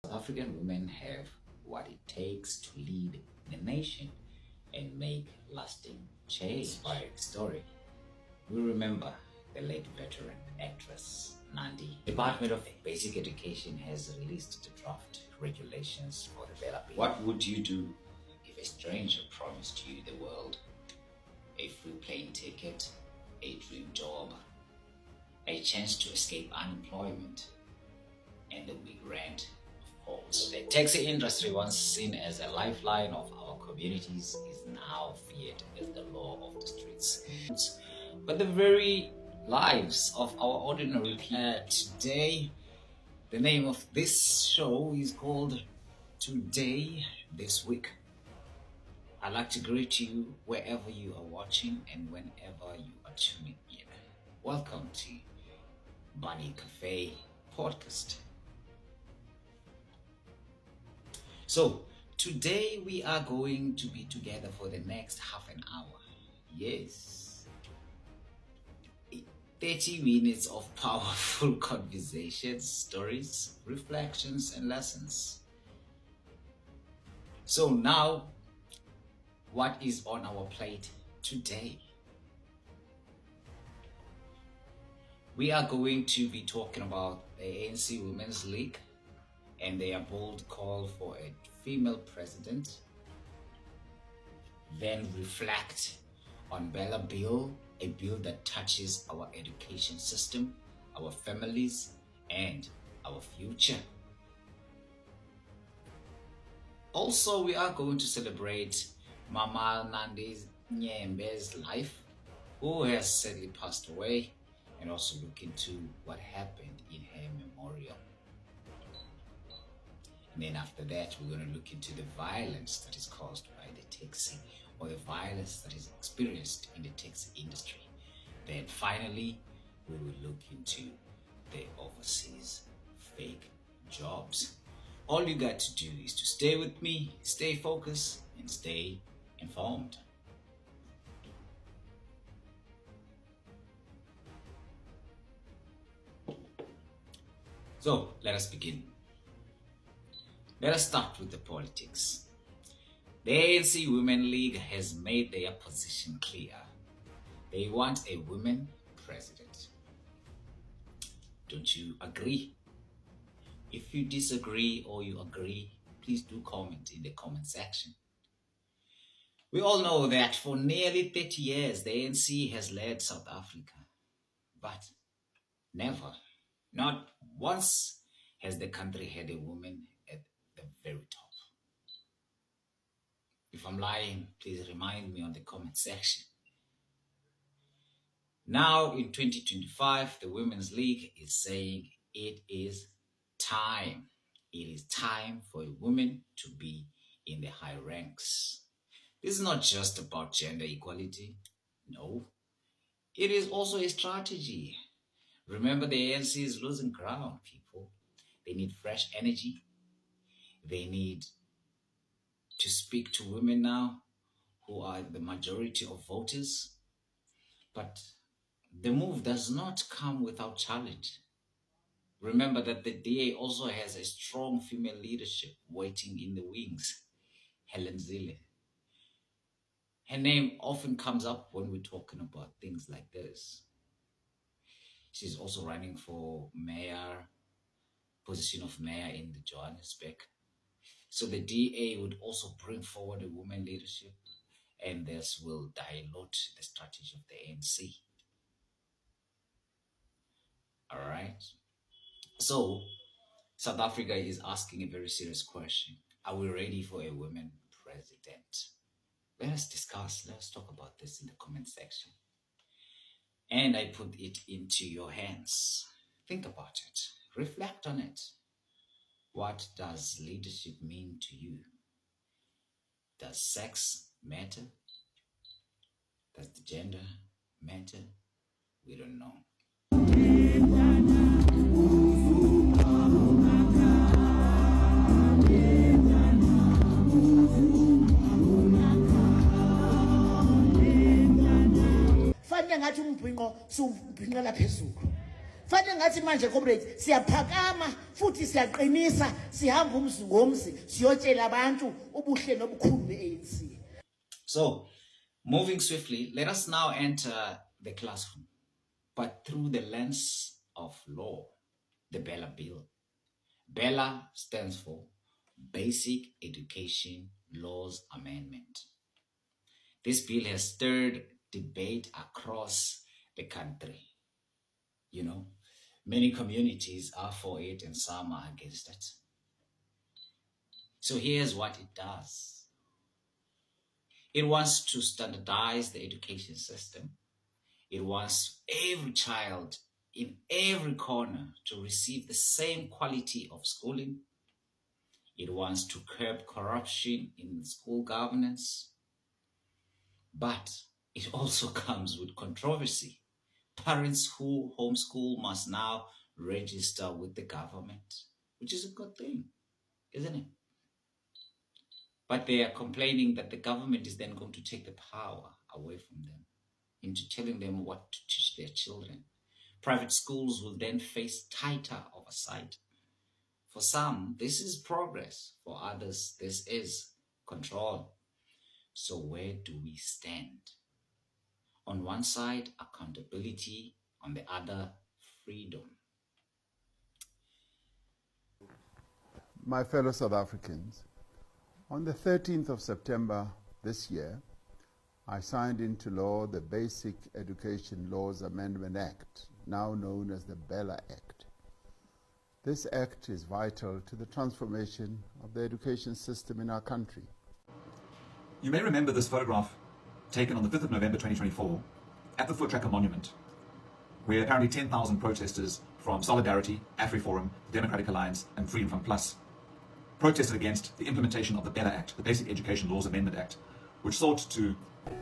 African women have what it takes to lead the nation and make lasting change. Inspiring story. We remember the late veteran actress Nandi. Department of Basic Education has released the draft regulations for the Bella Bill. What would you do if a stranger promised you the world? A free plane ticket, a dream job, a chance to escape unemployment, and a big rent, of course. The taxi industry, once seen as a lifeline of our communities, is now feared as the law of the streets. But the very lives of our ordinary people. Today, the name of this show is called Today, This Week. I'd like to greet you wherever you are watching and whenever you are tuning in. Welcome to Bunny Cafe Podcast. So, today we are going to be together for the next half an hour. Yes. 30 minutes of powerful conversations, stories, reflections, and lessons. So now, what is on our plate today? We are going to be talking about the ANC Women's League and their bold call for a female president. Then reflect on Bella Bill, a bill that touches our education system, our families, and our future. Also, we are going to celebrate Mama Nandi Nyembe's life, who has sadly passed away, and also look into what happened in her memorial. And then after that, we're going to look into the violence that is caused by the taxi, or the violence that is experienced in the taxi industry. Then finally, we will look into the overseas fake jobs. All you got to do is to stay with me, stay focused, and stay informed. So let us begin. Let us start with the politics. The ANC Women League has made their position clear. They want a woman president. Don't you agree? If you disagree or you agree, please do comment in the comment section. We all know that for nearly 30 years, the ANC has led South Africa. But never, not once, has the country had a woman at the very top. If I'm lying, please remind me on the comment section. Now in 2025, the Women's League is saying it is time. It is time for a woman to be in the high ranks. This is not just about gender equality. No. It is also a strategy. Remember, the ANC is losing ground, people. They need fresh energy. They need to speak to women now who are the majority of voters. But the move does not come without challenge. Remember that the DA also has a strong female leadership waiting in the wings, Helen Zille. Her name often comes up when we're talking about things like this. She's also running for position of mayor in the Johannesburg. So the DA would also bring forward a woman leadership, and this will dilute the strategy of the ANC. All right. So South Africa is asking a very serious question. Are we ready for a woman president? Let us discuss, let's talk about this in the comment section. And I put it into your hands. Think about it. Reflect on it. What does leadership mean to you? Does sex matter? Does the gender matter? We don't know. Fanele ngathi umbhinqo sumbhinqela phezulu. Fanele ngathi manje comrades siyaphakama futhi siyaqinisa sihamba umzi ngomzi siyotshela abantu ubuhle nobukhulu beANC. So, moving swiftly, let us now enter the classroom, but through the lens of law, the Bella Bill. Bella stands for Basic Education Laws Amendment. This bill has stirred debate across the country. You know, many communities are for it and some are against it. So here's what it does. It wants to standardize the education system. It wants every child in every corner to receive the same quality of schooling. It wants to curb corruption in school governance. But it also comes with controversy. Parents who homeschool must now register with the government, which is a good thing, isn't it? But they are complaining that the government is then going to take the power away from them into telling them what to teach their children. Private schools will then face tighter oversight. For some, this is progress. For others, this is control. So where do we stand? On one side, accountability. On the other, freedom. My fellow South Africans, on the 13th of September this year, I signed into law the Basic Education Laws Amendment Act, now known as the Bella Act. This act is vital to the transformation of the education system in our country. You may remember this photograph taken on the 5th of November 2024 at the Voortrekker Monument, where apparently 10,000 protesters from Solidarity, AfriForum, Democratic Alliance, and Freedom from Plus protested against the implementation of the Bella Act, the Basic Education Laws Amendment Act, which sought to...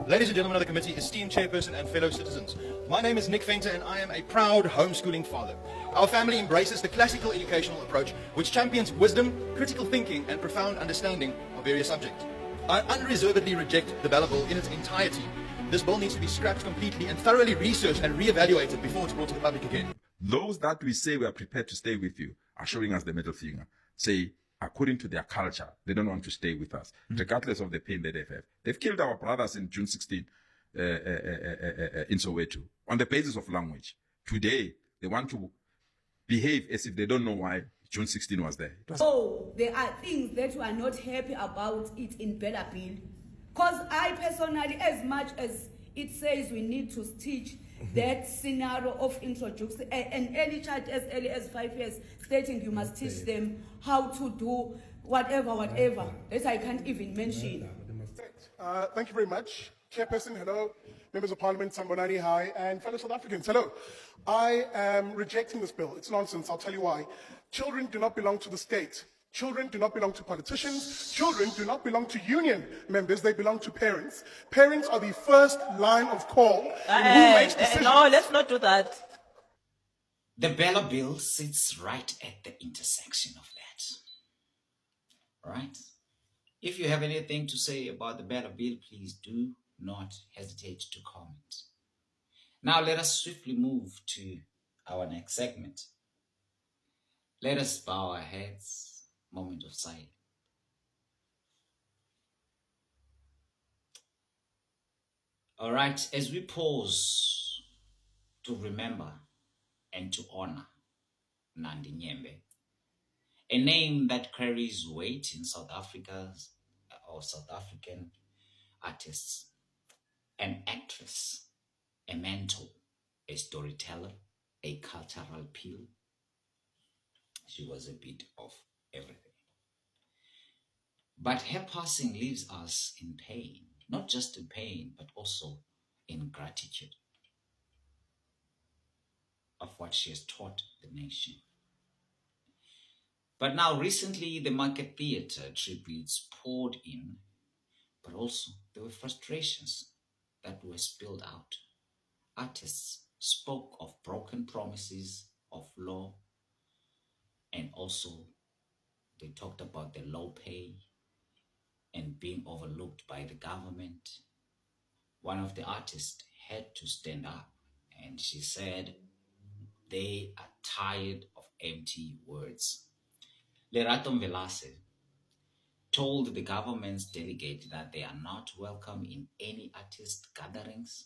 Ladies and gentlemen of the committee, esteemed chairperson and fellow citizens, my name is Nick Venter and I am a proud homeschooling father. Our family embraces the classical educational approach which champions wisdom, critical thinking and profound understanding of various subjects. I unreservedly reject the Bella Bill in its entirety. This bill needs to be scrapped completely and thoroughly researched and re-evaluated before it's brought to the public again. Those that we say we are prepared to stay with you are showing us the middle finger. Say, according to their culture, they don't want to stay with us, regardless of the pain that they've had. They've killed our brothers in June 16 in Soweto on the basis of language. Today, they want to behave as if they don't know why June 16 was there. Oh, there are things that we are not happy about it in Bella Bill. Because I personally, as much as it says we need to teach that scenario of introducing an early child as early as 5 years, stating you must teach them how to do whatever that I can't even mention. Thank you very much. Chairperson, hello. Members of Parliament, Sambonani, hi. And fellow South Africans, hello. I am rejecting this bill. It's nonsense. I'll tell you why. Children do not belong to the state. Children do not belong to politicians. Children do not belong to union members. They belong to parents. Parents are the first line of call in who makes decisions. No, let's not do that. The Bella Bill sits right at the intersection of that. Right? If you have anything to say about the Bella Bill, please do not hesitate to comment. Now let us swiftly move to our next segment. Let us bow our heads. Moment of silence. All right, as we pause to remember and to honor Nandi Nyembe, a name that carries weight in South Africa's or South African artists, an actress, a mentor, a storyteller, a cultural pillar. She was a bit of everything. But her passing leaves us in pain, not just in pain, but also in gratitude of what she has taught the nation. But now recently the Market Theatre tributes poured in, but also there were frustrations that were spilled out. Artists spoke of broken promises of law, and also they talked about the low pay and being overlooked by the government. One of the artists had to stand up and she said, They are tired of empty words. Lerato Mvelase told the government's delegate that they are not welcome in any artist gatherings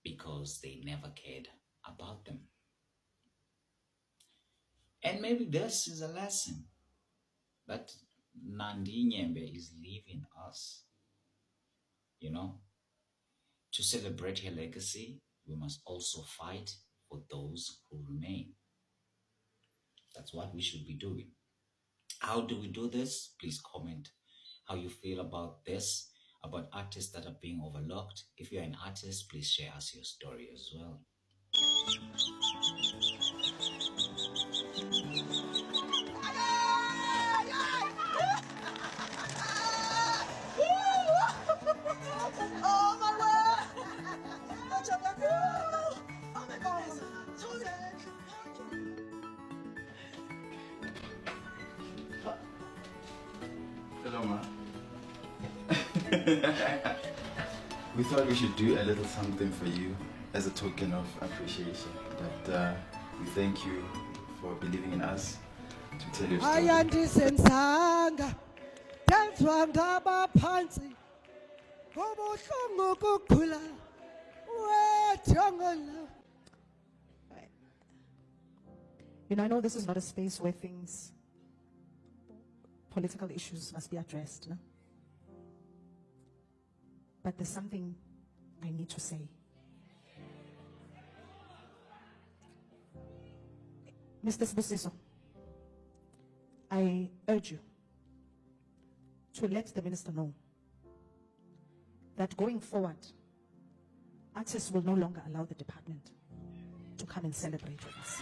because they never cared about them. And maybe this is a lesson that Nandi Nyembe is leaving us. You know, to celebrate her legacy, we must also fight for those who remain. That's what we should be doing. How do we do this? Please comment how you feel about this, about artists that are being overlooked. If you're an artist, please share us your story as well. Hello, Ma. We thought we should do a little something for you as a token of appreciation. That we thank you for believing in us to tell your story. You know, I know this is not a space where political issues must be addressed, no? But there's something I need to say. Mr. Sibusiso, I urge you to let the minister know that going forward, artists will no longer allow the department to come and celebrate with us.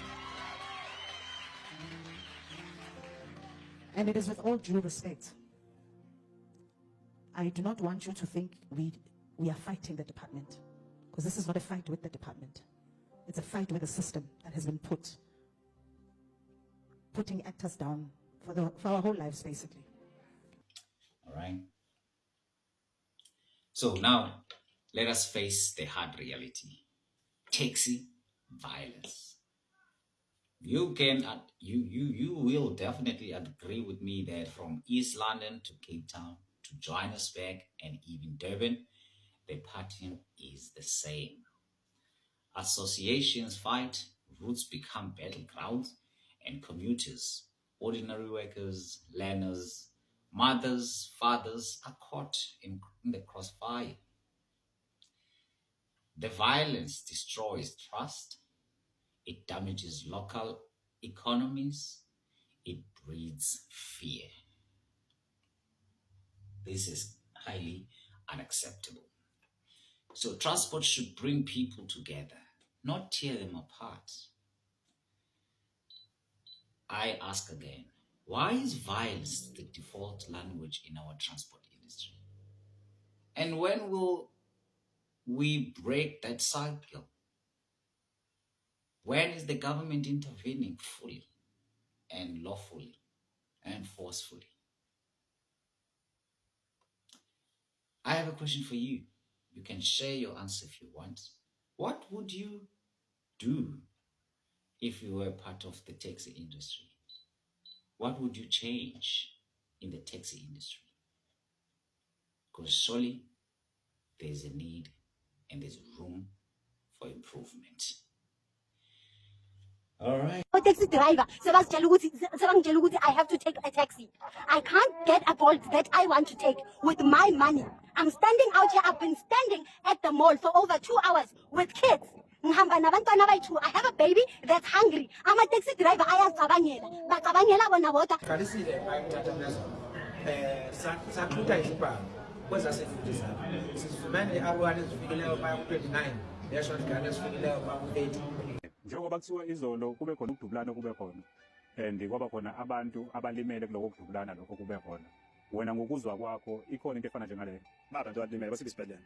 And it is with all due respect. I do not want you to think we are fighting the department, because this is not a fight with the department. It's a fight with a system that has been putting actors down for our whole lives, basically. All right. So now, let us face the hard reality. Taxi violence. You will definitely agree with me that from East London to Cape Town to Johannesburg and even Durban, the pattern is the same. Associations fight, routes become battlegrounds, and commuters, ordinary workers, learners, mothers, fathers are caught in the crossfire. The violence destroys trust. It damages local economies. It breeds fear. This is highly unacceptable. So transport should bring people together, not tear them apart. I ask again, why is violence the default language in our transport industry? And when will we break that cycle? When is the government intervening fully and lawfully and forcefully? I have a question for you. You can share your answer if you want. What would you do if you were part of the taxi industry? What would you change in the taxi industry? Because surely there's a need and there's room for improvement. All right. Taxi driver, I have to take a taxi. I can't get a Bolt that I want to take with my money. I'm standing out here. I've been standing at the mall for over 2 hours with kids. I have a baby that's hungry. I'm a taxi driver. Njengoba kuthiwa izolo kube khona ukudubulana kube khona and kwaba khona abantu abalimele kuloko kudubulana lokho kube khona, wena ngokuzwa kwakho ikhona into efana njengaleyo? Abantu abalimele basile isibhedlela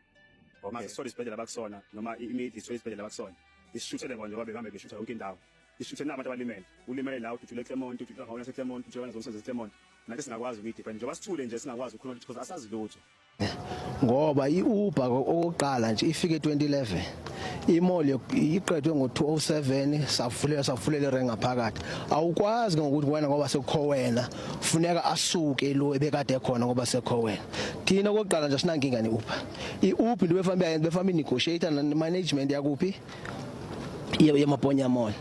mase sithola isibhedlela abakusona noma immediate sithola isibhedlela abakusona isishuthele nje babe behambe beshutha yonke indawo ishuthe nabantu abalimele ulimele la uthule eClermont uthule ngawona eClermont uthule ngazomsebenzi eClermont nathi singakwazi ukuyidefend njengoba sithule nje singakwazi ukukhuluma because asazi lutho ngoba iUber okokuqala nje ifike 2011 imall iqedwe ngo2007 savulela irenga phakathi awukwazi ngokuthi wena ngoba sekho wena kufuneka asuke lo ebekade khona ngoba sekho wena thina okokuqala nje sinankinga neUber iUber befamba negotiator na management yakuphi yemaponya mall.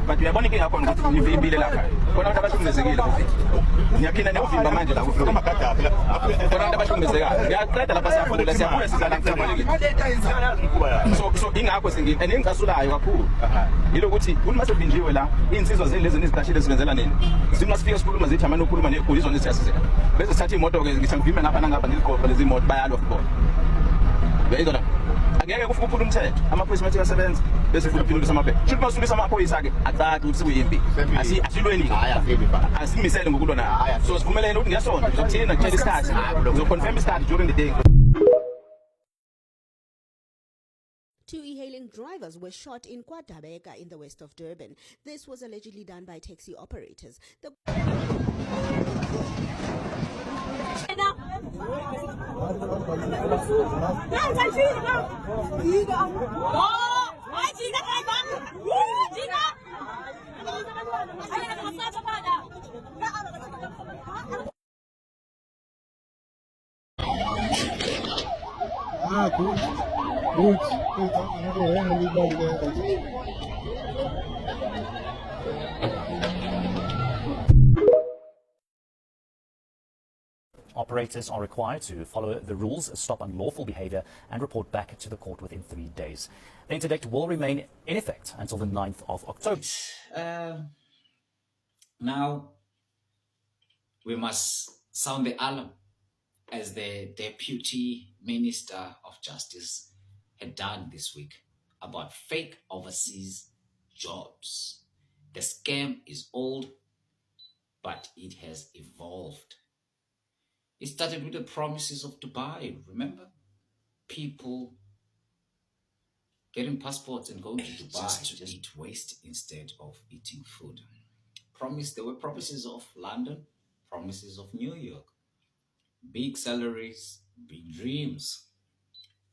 But uyabona inkinga yakho ukuthi nivimbile lapha khona abantu abahlukumezekile ngiyaphinda niyovimba manje la kufika amagadabi la khona abantu abahlukumezekayo ngiyaqeda lapha siyaphula sizala so ingakho engicasulayo kakhulu yilokuthi uma sevinjiwe la insizwa zelezi nizitashile zibenzela nini singasifika sikhuluma zithi amane ukhuluma nepolice zona siyasizeka bese sithatha imoto ke ngithangivime ngapha nangapha ngizigobha lezi imoto bayalwa kubona uyayizona angeke kufukuphula umthetho amaphoyisa mathi asebenza bese futhi uphindulisa amabhe futhi masubisa amaphoyisa ke acathi ukuthi kuyimbi asilweni asimisele ngokulona so sivumelene ukuthi ngiyasonto ngizothina ngitshela isikhathi ngizoconfirm isikhathi during the day. Two e-hailing drivers were shot in KwaDabeka in the west of Durban. This was allegedly done by taxi operators. Operators are required to follow the rules, stop unlawful behavior, and report back to the court within 3 days. The interdict will remain in effect until the 9th of October. Now, we must sound the alarm, as the Deputy Minister of Justice had done this week, about fake overseas jobs. The scam is old, but it has evolved. It started with the promises of Dubai, remember? People getting passports and going to Dubai to eat waste instead of eating food. There were promises of London, promises of New York. Big salaries, big dreams.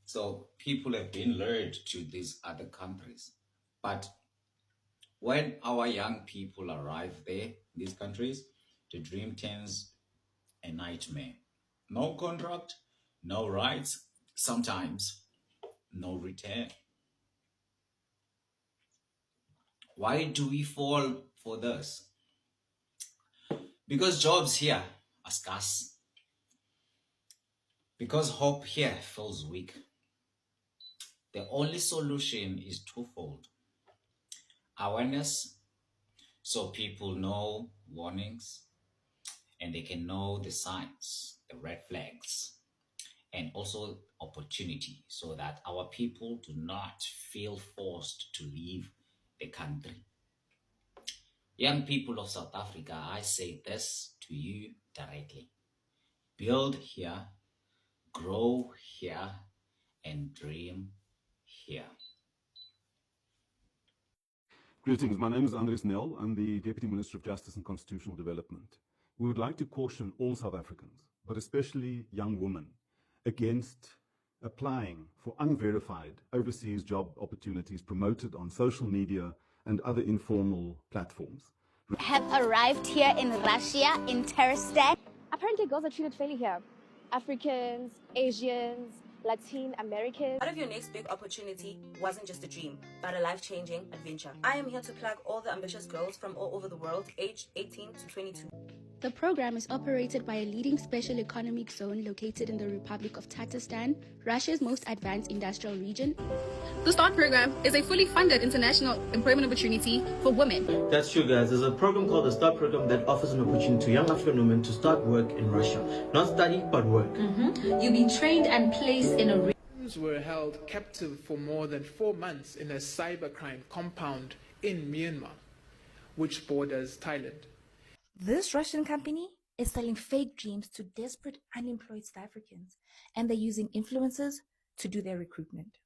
So people have been lured to these other countries. But when our young people arrive there, these countries, the dream turns a nightmare. No contract, no rights, sometimes no return. Why do we fall for this? Because jobs here are scarce. Because hope here feels weak. The only solution is twofold. Awareness, so people know warnings and they can know the signs, the red flags, and also opportunity, so that our people do not feel forced to leave the country. Young people of South Africa, I say this to you directly. Build here, grow here, and dream here. Greetings, my name is Andries Nel. I'm the Deputy Minister of Justice and Constitutional Development. We would like to caution all South Africans, but especially young women, against applying for unverified overseas job opportunities promoted on social media and other informal platforms. Have arrived here in Russia, in Terrastat. Apparently girls are treated fairly here. Africans, Asians, Latin Americans. Part of your next big opportunity wasn't just a dream, but a life-changing adventure. I am here to plug all the ambitious girls from all over the world, aged 18 to 22. The program is operated by a leading special economic zone located in the Republic of Tatarstan, Russia's most advanced industrial region. The START program is a fully funded international employment opportunity for women. That's true, guys. There's a program called the START program that offers an opportunity to young African women to start work in Russia. Not study, but work. You'll be trained and placed in a were held captive for more than 4 months in a cybercrime compound in Myanmar, which borders Thailand. This Russian company is selling fake dreams to desperate unemployed South Africans, and they're using influencers to do their recruitment.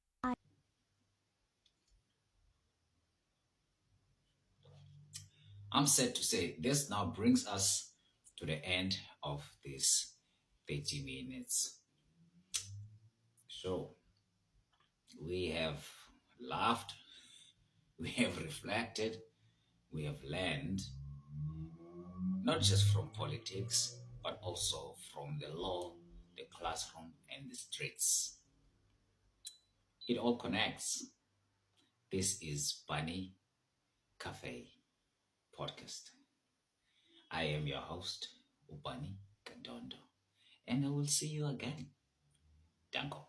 I'm sad to say this now brings us to the end of this 30 minutes. So, we have laughed, we have reflected, we have learned, not just from politics, but also from the law, the classroom, and the streets. It all connects. This is Bunny Cafe Podcast. I am your host, Ubani Kandondo, and I will see you again. Danko.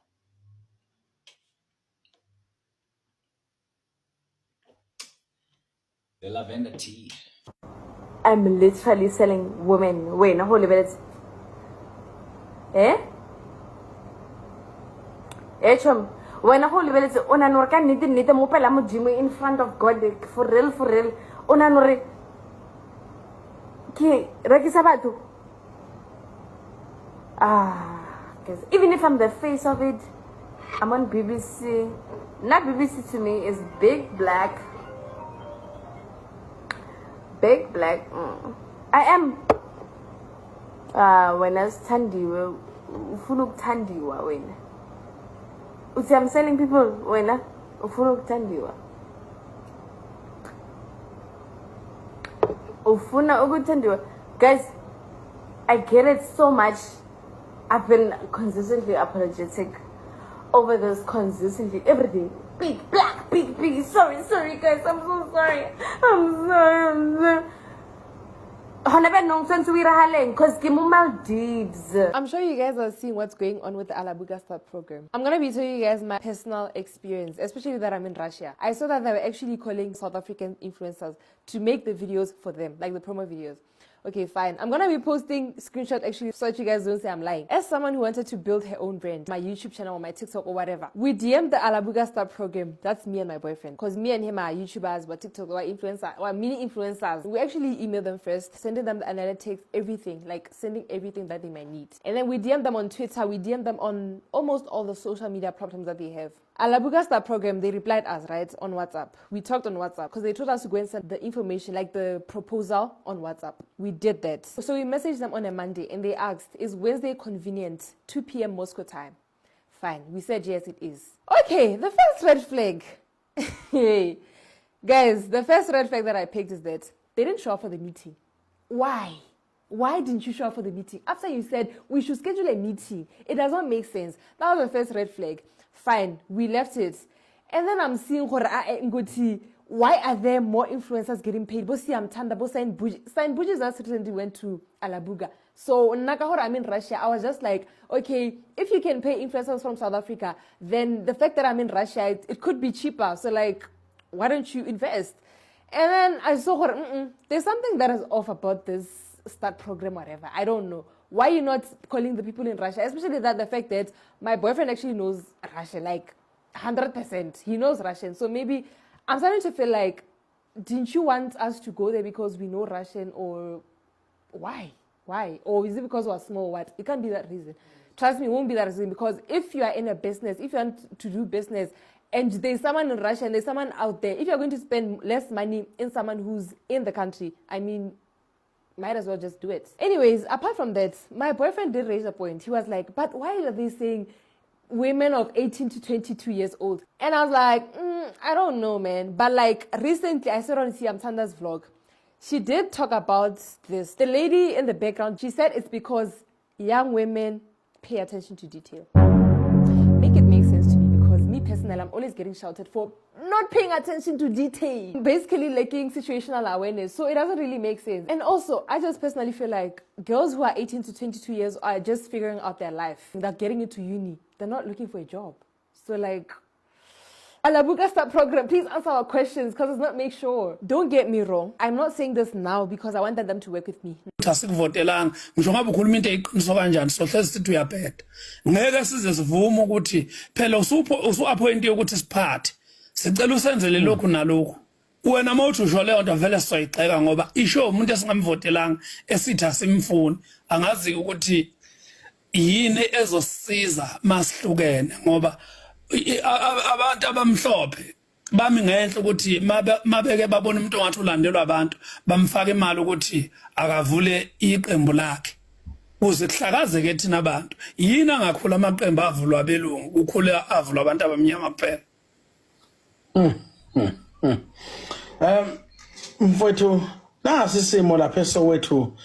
The lavender tea. I'm literally selling women. Wait, now hold it. Eh? Chum. When I hold it, on an organ need a mopel Jimmy in front of God. For real. On an ore. Ki, Rakisabatu. Because even if I'm the face of it, I'm on BBC. Not BBC to me, is Big Black. Big Black. I am. When I was Tandiwa, Fuluk Tandiwa, when. I'm selling people when I Fuluk Tandiwa. Ufuna Ugu Tandiwa. Guys, I get it so much. I've been consistently apologetic over this consistently every day. Big Black, big. Sorry, guys. I'm so sorry. I'm sorry. I'm sure you guys are seeing what's going on with the Alabuga Start program. I'm going to be telling you guys my personal experience, especially that I'm in Russia. I saw that they were actually calling South African influencers to make the videos for them, like the promo videos. Okay, fine. I'm gonna be posting screenshots actually so that you guys don't say I'm lying. As someone who wanted to build her own brand, my YouTube channel or my TikTok or whatever, we DM'd the Alabuga Start program. That's me and my boyfriend. Because me and him are YouTubers, but TikTok or influencers, or mini influencers. We actually emailed them first, sending them the analytics, everything, like sending everything that they might need. And then we DM'd them on Twitter, we DM'd them on almost all the social media platforms that they have. Alabuga Start program, they replied us, right, on WhatsApp. We talked on WhatsApp because they told us to go and send the information, like the proposal on WhatsApp. We did that. So we messaged them on a Monday and they asked, is Wednesday convenient, 2 p.m. Moscow time? Fine. We said, yes, it is. Okay, the first red flag. Hey, guys, the first red flag that I picked is that they didn't show up for the meeting. Why? Why didn't you show up for the meeting? After you said we should schedule a meeting, it does not make sense. That was the first red flag. Fine, we left it. And then I'm seeing, why are there more influencers getting paid? Bosi Amtanda, Bosi Buji that recently went to Alabuga. So, Nakahora, I'm in Russia. I was just like, okay, if you can pay influencers from South Africa, then the fact that I'm in Russia, it could be cheaper. So, like, why don't you invest? And then I saw her, there's something that is off about this start program, whatever. I don't know. Why are you not calling the people in Russia? Especially that the fact that my boyfriend actually knows Russian, like 100%. He knows Russian. So maybe I'm starting to feel like, didn't you want us to go there because we know Russian, or why? Why? Or is it because we're small? What? It can't be that reason. Trust me, it won't be that reason, because if you are in a business, if you want to do business, and there's someone in Russia and there's someone out there, if you're going to spend less money in someone who's in the country, I mean, might as well just do it. Anyways, apart from that, my boyfriend did raise a point. He was like, but why are they saying women of 18 to 22 years old? And I was like, I don't know, man. But like recently, I saw on Siam Tanda's vlog, she did talk about this. The lady in the background, she said it's because young women pay attention to detail. Make it make sense to me, because me personally, I'm always getting shouted for not paying attention to detail. Basically lacking situational awareness. So it doesn't really make sense. And also, I just personally feel like girls who are 18 to 22 years are just figuring out their life. They're getting into uni. They're not looking for a job. So like, Alabuga Start program, please answer our questions, because it's not make sure. Don't get me wrong. I'm not saying this now because I wanted them to work with me. Asikuvotelanga ngisho ngabe ukhuluma into eyiqiniso kanjani sohlezi sithi uyabheda ngeke size sivume ukuthi phela usu-appointi ukuthi siphathe sicela usenzele lokhu nalokhu wena mawuthi usho leyo nto vele sizoyigxeka ngoba isho umuntu esingamvotelanga esithi asimfuni angazi ukuthi yini ezosisiza masihlukene ngoba abantu abamhlophe bami ngenhle ukuthi mabeke babona umuntu ongathi ulandelwa abantu bamfaka imali ukuthi akavule iqembu lakhe kuze kuhlakazeke thina abantu. Yini angakhula amaqembu avulwa abelungu ukhula avulwa abantu abamnyama kuphela. Mfowethu nasi isimo lapha eSoweto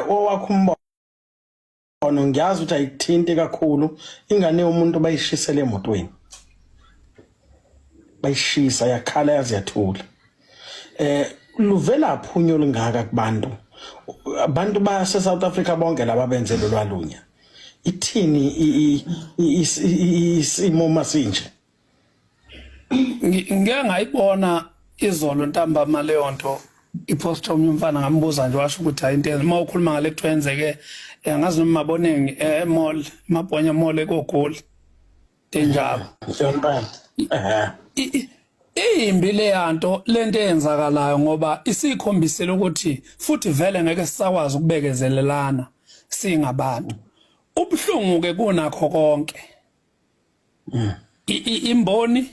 owakho umbono ngiyazi ukuthi ayithinti kakhulu ingane umuntu bayishisele emotweni. Bayishisa yakhala yaziyathula. Luvela phunyo lingaka kubantu. Abantu base South Africa bonke laba benzele lwalunya. Ithini isimo masinje? Ngeke ngayibona izolo ntambama leyo nto iposter umfana ngambuza nje washo ukuthi ayinto uma ukhuluma ngale kuthwenzeke ngazi noma maboneni emall mabhonya mall ekogoli denjalo imbi le yanto lento eyenzakalayo ngoba isikhombisela ukuthi futhi vele ngeke sisakwazi ukubekezelelana singabantu ubuhlungu ke kunakho konke imboni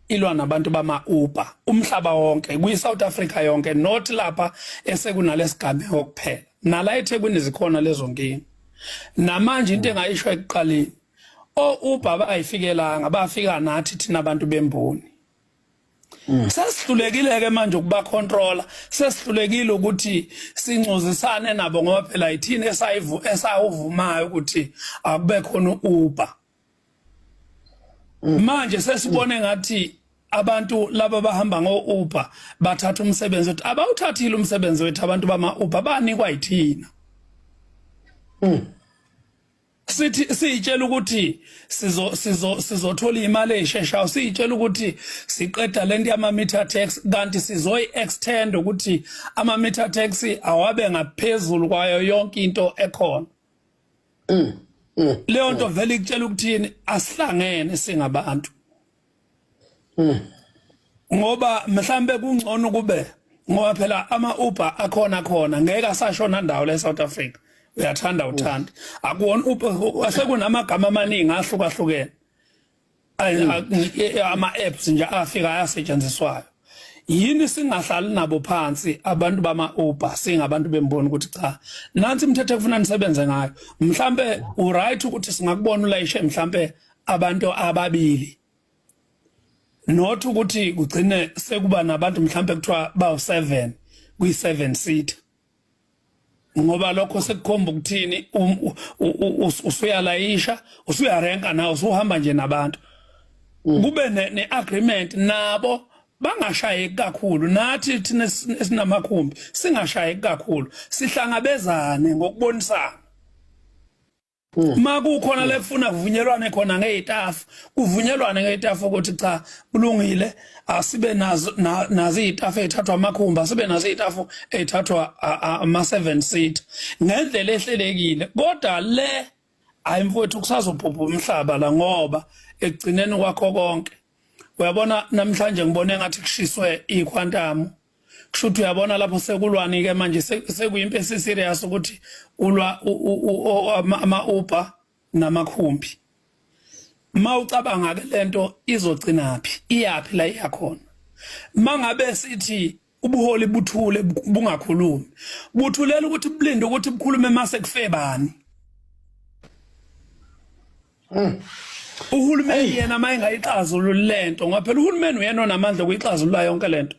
ilwa nabantu bama Uber umhlaba wonke kuyi South Africa yonke not lapha esekunalesigame okuphela nala eThekwini zikhona lezo nkingi namanje into engayisho ekuqaleni Uber bayifikelanga bafika nathi thina abantu bemboni sesihlulekile ke manje ukuba controller sesihlulekile ukuthi sincozisane nabo ngoba phela ithini esawuvumayo ukuthi akube khona Uber manje sesibone ngathi abantu laba bahamba ngo-Uber bathatha umsebenzi wethu abawuthathile umsebenzi wethu abantu bama-Uber banikwa yithina sithi sitshela ukuthi sizothola imali esheshayo sitshela ukuthi siqeda lento yama-meter tax kanti sizoyi-extend ukuthi ama-meter tax awabe ngaphezulu kwayo yonke into ekhona leyo nto vele ikutshela ukuthini asihlangene singabantu ngoba mhlambe kungcono kube ngoba phela ama-Uber akhona khona ngeke asashona ndawo le South Africa uyathanda uthanda akuwona Uber asekunamagama amaningi ahlukahlukene ama-apps nje afika asetshenziswayo yini singahlali nabo phansi abantu bama-Uber singabantu bemboni ukuthi cha nansi imithetho ekufuna nisebenze ngayo mhlambe uright ukuthi singakubona ulayishe mhlambe abantu ababili not ukuthi kugcine sekuba nabantu mhlambe kuthiwa bawu7 kuyi7 seat ngoba lokho sekukhomba ukuthini usuyalayisha usuyarenka nawe usuhamba nje nabantu kube ne-agreement nabo bangashayeki kakhulu nathi thina esinamakhumbi singashayeki kakhulu sihlangabezane ngokubonisana makukhona lekufuna kuvunyelwane khona ngezitafu kuvunyelwane ngezitafu ukuthi cha kulungile asibe nazo izitafu ezithathwa amakhumbi asibe nazo izitafu ezithathwa ama7 seat ngendlela ehlelekile kodwa le ayimfowethu kusazobhubha umhlaba la ngoba ekugcineni kwakho konke uyabona namhlanje ngibone ngathi kushiswe iquantum kushuthi uyabona lapho sekulwani ke manje sekuyimpe esiserious ukuthi ulwa ama-Uber namakhumbi mawucabanga ke lento izogcina phi iyapi la iyakhona mangabe sithi ubuholi buthule bungakhulumi buthulela ukuthi bulinde ukuthi bukhulume mase kufebani uhulumeni yena mayengayixazulula lento ngoba phela uhulumeni uyena onamandla okuyixazulula yonke lento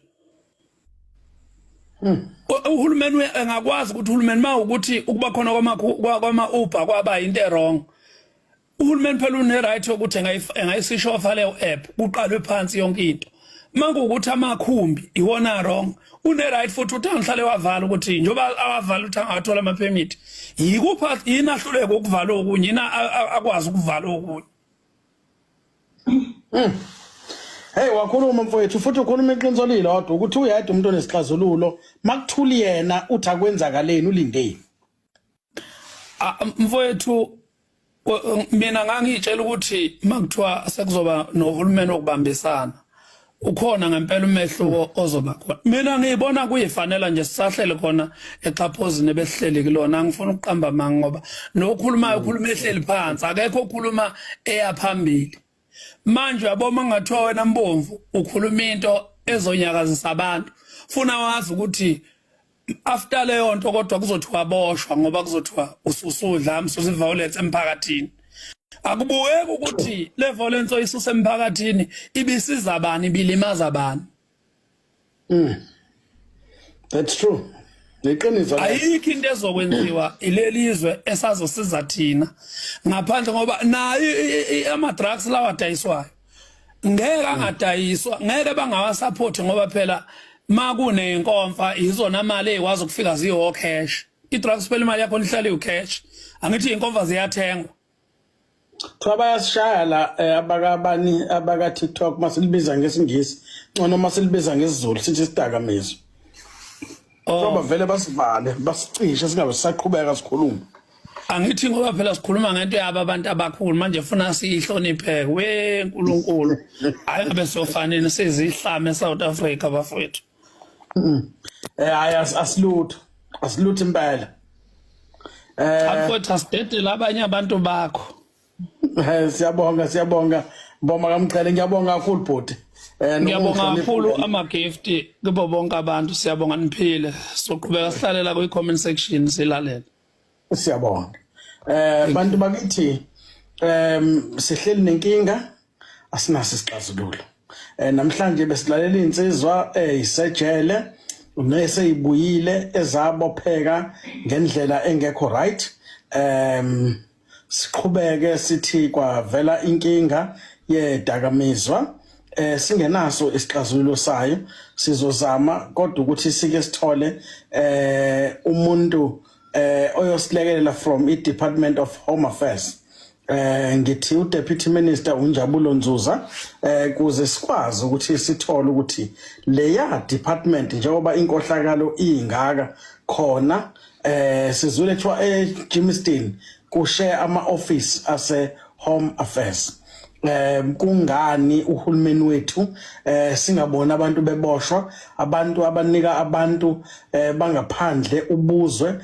uhulumeni engakwazi ukuthi uhulumeni mawukuthi ukuba khona kwama-Uber kwaba into wrong uhulumeni phela une-right yokuthi engayisisho ofa leyo app kuqalwe phansi yonke into mangukuthi amakhumbi iwona wrong une-right futhi ukuthi angihlale wavala ukuthi njengoba awavala ukuthi angathola ama-permit yikupha yini ahluleke ukuvala okunye yini akwazi ukuvala okunye Hey wakhuluma mfowethu futhi ukhuluma iqiniso lilodwa ukuthi uyedwa umuntu onesixazululo makuthuli yena uthi akwenzakaleni ulindeni mfowethu mina ngangitshela ukuthi makuthiwa sekuzoba nohulumeni okubambisana ukhona ngempela umehluko ozoba khona mina ngiyibona kuyifanela nje sisahlele khona exhaphozini behleli kulona angifuna ukuqamba manga ngoba nokhulumayo ukhuluma ehleli phansi akekho okhuluma eyaphambili manje uyabona ngathiwa wena Mbomvu ukhuluma into ezonyakazisa abantu funa wazi ukuthi after leyo nto kodwa kuzothiwa boshwa ngoba kuzothiwa ususudla msusi violence emphakathini. Akubukeki ukuthi le violence oyisusa emphakathini ibisiza bani bilimaza bani. That's true. Neqiniso ayikho into ezokwenziwa ilelizwe esazosiza thina ngaphandle ngoba nayo ama drugs lawa adayiswayo ngeke angadayiswa ngeke bangawasupport ngoba phela makune inkomfa izona mali ezikwazi ukufika ziyo cash i-drugs phela imali yakho ihlala icash angithi inkomfa ziyathengwa Thoba bayasishaya la abakabani abaka TikTok masilibiza ngesingisi noma masilibiza ngesizulu sithi sidakamizwa. Thoba vele basivale basicishe singabe sisaqhubeka sikhuluma. Angithi ngoba phela sikhuluma ngento yabo abantu abakhulu manje funa sihloniphe weNkulunkulu hayi ngabe sofanele sizihlame eSouth Africa bafowethu. Asilutho impela. Afowethu asidedele abanye abantu bakho. Siyabonga Boma kaMqhele ngiyabonga kakhulu bhuti. Ngiyabonga kakhulu ama gift kubo bonke abantu siyabonga niphile soqhubeka sihlalela ku comment section silalela. Siyabonga. Bantu bakithi sihleli nenkinga asinaso isixazululo. Namhlanje besilalela insizwa isejele neseyibuyile ezabopheka ngendlela engekho right. Siqhubeke sithi kwavela inkinga yedakamizwa singenaso isixazululo sayo sizozama kodwa ukuthi sike sithole umuntu oyosilekelela from i-Department of Home Affairs ngithi uDeputy Minister uNjabulo Nzuza kuze sikwazi ukuthi sithole ukuthi leya department njengoba inkohlakalo ingaka khona sizule ethiwa eJimmiston kushare ama office ase Home Affairs. Kungani uhulumeni wethu singabona abantu beboshwa abantu abanika abantu bangaphandle ubuzwe